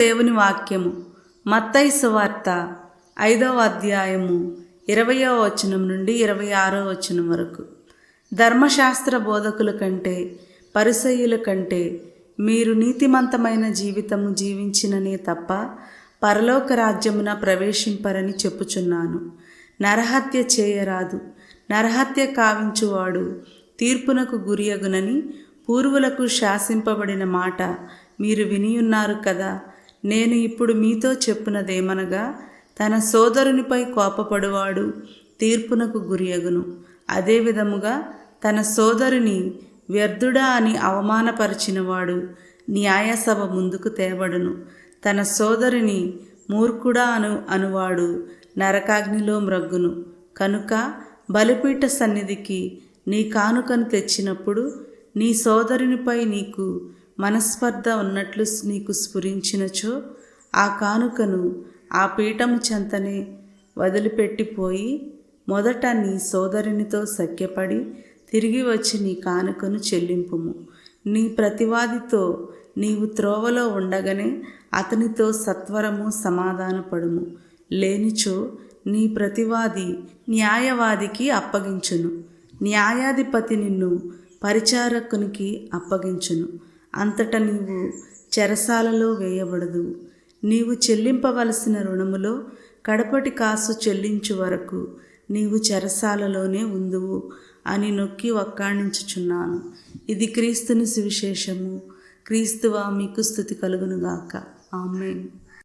దేవుని వాక్యము మత్తయి సువార్త 5వ అధ్యాయము 20వ వచనం నుండి 26వ వచనం వరకు. ధర్మశాస్త్ర బోధకుల కంటే పరిసయ్యుల కంటే మీరు నీతిమంతమైన జీవితము జీవించిననే తప్ప పరలోక రాజ్యమున ప్రవేశింపరని చెప్పుచున్నాను. నరహత్య చేయరాదు, నరహత్య కావించువాడు తీర్పునకు గురియగునని పూర్వులకు శాసింపబడిన మాట మీరు వినియున్నారు కదా. నేను ఇప్పుడు మీతో చెప్పునదేమనగా, తన సోదరునిపై కోపపడువాడు తీర్పునకు గురియగును. అదే విధముగా తన సోదరుని వ్యర్థుడా అని అవమానపరిచినవాడు న్యాయసభ ముందుకు తేబడును. తన సోదరుని మూర్ఖుడా అనువాడు నరకాగ్నిలో మ్రగ్గును. కనుక బలిపీఠ సన్నిధికి నీ కానుకను తెచ్చినప్పుడు నీ సోదరునిపై నీకు మనస్పర్ధ ఉన్నట్లు నీకు స్ఫురించినచో ఆ కానుకను ఆ పీఠము చెంతనే వదిలిపెట్టిపోయి మొదట నీ సోదరునితో సఖ్యపడి తిరిగి వచ్చి నీ కానుకను చెల్లింపుము. నీ ప్రతివాదితో నీవు త్రోవలో ఉండగానే అతనితో సత్వరము సమాధానపడుము. లేనిచో నీ ప్రతివాది న్యాయవాదికి అప్పగించును, న్యాయాధిపతి నిన్ను పరిచారకునికి అప్పగించును. అంతటా నీవు చెరసాలలో వేయబడదు. నీవు చెల్లింపవలసిన రుణములో కడపటి కాసు చెల్లించు వరకు నీవు చెరసాలలోనే ఉందువు అని నొక్కి వక్కాణించుచున్నాను. ఇది క్రీస్తుని సువిశేషము. క్రీస్తువా మీకు స్తుతి కలుగునుగాక. ఆమేన్.